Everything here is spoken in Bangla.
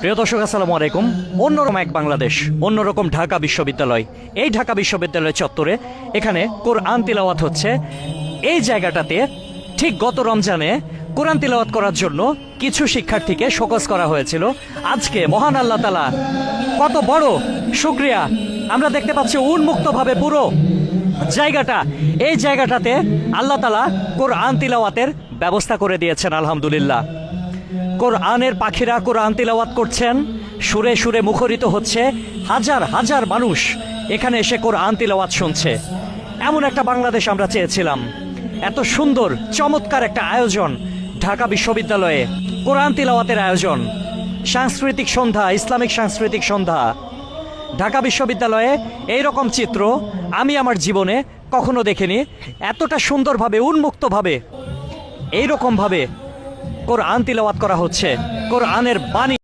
প্রিয় দর্শক, আসসালামু আলাইকুম। অন্যরকম এক বাংলাদেশ, অন্যরকম ঢাকা বিশ্ববিদ্যালয়। এই ঢাকা বিশ্ববিদ্যালয় চত্বরে এখানে কোরআন তিলাওয়াত হচ্ছে। এই জায়গাটাতে ঠিক গত রমজানে কোরআন তিলাওয়াত করার জন্য কিছু শিক্ষার্থীকে শোকজ করা হয়েছিল। আজকে মহান আল্লাহ তাআলা কত বড় শুকরিয়া, আমরা দেখতে পাচ্ছি উন্মুক্তভাবে পুরো জায়গাটা, এই জায়গাটাতে আল্লাহ তাআলা কোরআন তিলাওয়াতের ব্যবস্থা করে দিয়েছেন। আলহামদুলিল্লাহ, কোরআনের পাখিরা কোরআন তিলাওয়াত করছেন, সুরে সুরে মুখরিত হচ্ছে। হাজার হাজার মানুষ এখানে এসে কোরআন তিলাওয়াত শুনছে। এমন একটা বাংলাদেশ আমরা চেয়েছিলাম। এত সুন্দর চমৎকার একটা আয়োজন ঢাকা বিশ্ববিদ্যালয়ে, কোরআন তিলাওয়াতের আয়োজন, সাংস্কৃতিক সন্ধ্যা, ইসলামিক সাংস্কৃতিক সন্ধ্যা। ঢাকা বিশ্ববিদ্যালয়ে এইরকম চিত্র আমি আমার জীবনে কখনো দেখিনি। এতটা সুন্দরভাবে, উন্মুক্তভাবে, এইরকমভাবে কোরআন তিলাওয়াত করা হচ্ছে, কোরআনের বাণী।